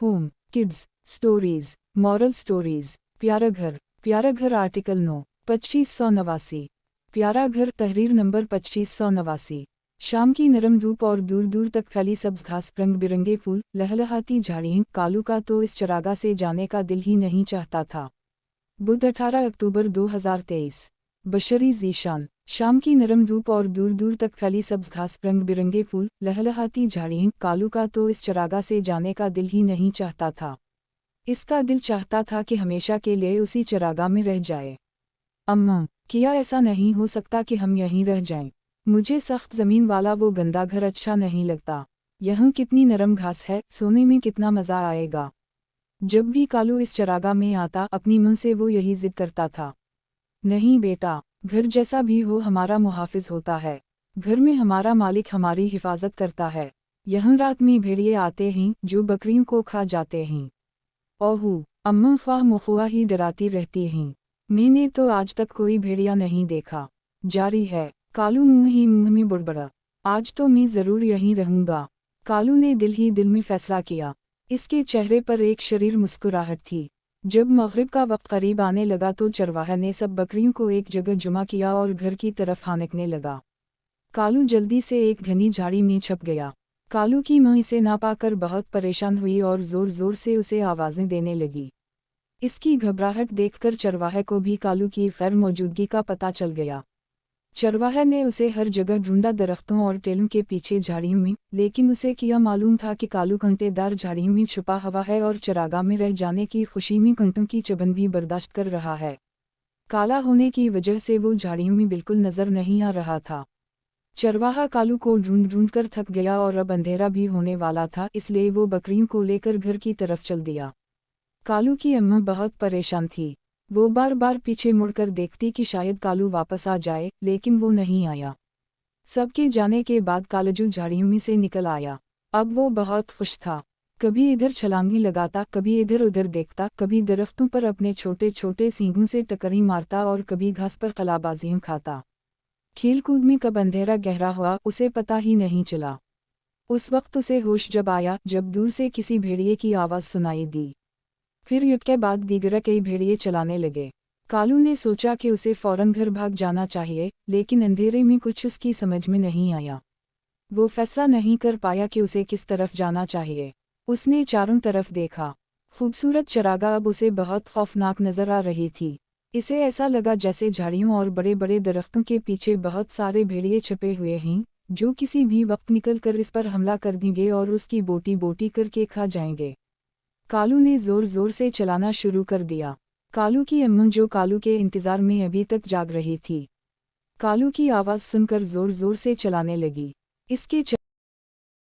Home, kids, stories, moral stories. प्यारा घर article 9, 2589। प्यारा घर तहरीर नंबर 2589। शाम की नरम धूप और दूर दूर तक फैली सब्ज घास, रंग बिरंगे फूल, लहलहाती झाड़ियाँ। कालू का तो इस चरागाह से जाने का दिल ही नहीं चाहता था। बुध 18 अक्टूबर 2023। बशरी ज़ीशान। शाम की नरम धूप और दूर दूर तक फैली सब्ज घास, रंग बिरंगे फूल, लहलहाती झाड़ियाँ। कालू का तो इस चरागाह से जाने का दिल ही नहीं चाहता था। इसका दिल चाहता था कि हमेशा के लिए उसी चरागाह में रह जाए। अम्मा, क्या ऐसा नहीं हो सकता कि हम यहीं रह जाएं? मुझे सख्त ज़मीन वाला वो गंदा घर अच्छा नहीं लगता। यहाँ कितनी नरम घास है, सोने में कितना मज़ा आएगा। जब भी कालू इस चरागाह में आता, अपनी मन से वो यही जिद करता था। नहीं बेटा, घर जैसा भी हो हमारा मुहाफिज होता है। घर में हमारा मालिक हमारी हिफाजत करता है। यहाँ रात में भेड़िए आते हैं जो बकरियों को खा जाते हैं। ओहू, अम्मा ख्वाह मुख्वा ही डराती रहती हैं। मैंने तो आज तक कोई भेड़िया नहीं देखा। जारी है, कालू मुँह ही मुँह में बुड़बड़ा। आज तो मैं ज़रूर यहीं रहूँगा। कालू ने दिल ही दिल में फैसला किया। इसके चेहरे पर एक शरीर मुस्कुराहट थी। जब मग़रिब का वक्त करीब आने लगा तो चरवाहा ने सब बकरियों को एक जगह जमा किया और घर की तरफ हांकने लगा। कालू जल्दी से एक घनी झाड़ी में छुप गया। कालू की माँ इसे ना पाकर बहुत परेशान हुई और ज़ोर ज़ोर से उसे आवाज़ें देने लगी। इसकी घबराहट देखकर चरवाहे को भी कालू की गैर मौजूदगी का पता चल गया। चरवाहे ने उसे हर जगह ढूंढा, दरख्तों और टेलों के पीछे, झाड़ियों में, लेकिन उसे क्या मालूम था कि कालू कांटेदार झाड़ियों में छुपा हुआ है और चरागाह में रह जाने की खुशी में कांटों की चुभन भी बर्दाश्त कर रहा है। काला होने की वजह से वो झाड़ियों में बिल्कुल नज़र नहीं आ रहा था। चरवाहा कालू को ढूंढ ढूंढ कर थक गया और अब अंधेरा भी होने वाला था, इसलिए वो बकरियों को लेकर घर की तरफ चल दिया। कालू की अम्मा बहुत परेशान थी। वो बार बार पीछे मुड़कर देखती कि शायद कालू वापस आ जाए, लेकिन वो नहीं आया। सबके जाने के बाद कालजू झाड़ियों में से निकल आया। अब वो बहुत खुश था। कभी इधर छलांगी लगाता, कभी इधर उधर देखता, कभी दरख्तों पर अपने छोटे छोटे सींगों से टकरी मारता और कभी घास पर कलाबाजियां खाता। खेलकूद में कब अंधेरा गहरा हुआ उसे पता ही नहीं चला। उस वक्त उसे होश जब आया जब दूर से किसी भेड़िए की आवाज़ सुनाई दी। फिर युद्ध के बाद दीगर कई भेड़िए चलाने लगे। कालू ने सोचा कि उसे फौरन घर भाग जाना चाहिए, लेकिन अंधेरे में कुछ उसकी समझ में नहीं आया। वो फैसला नहीं कर पाया कि उसे किस तरफ जाना चाहिए। उसने चारों तरफ देखा। खूबसूरत चरागाह अब उसे बहुत खौफनाक नजर आ रही थी। इसे ऐसा लगा जैसे झाड़ियों और बड़े बड़े दरख्तों के पीछे बहुत सारे भेड़िए छिपे हुए हैं, जो किसी भी वक्त निकल कर इस पर हमला कर देंगे और उसकी बोटी बोटी करके खा जाएंगे। कालू ने ज़ोर ज़ोर से चलाना शुरू कर दिया। कालू की अम्मा, जो कालू के इंतज़ार में अभी तक जाग रही थी, कालू की आवाज़ सुनकर ज़ोर ज़ोर से चलाने लगी। इसके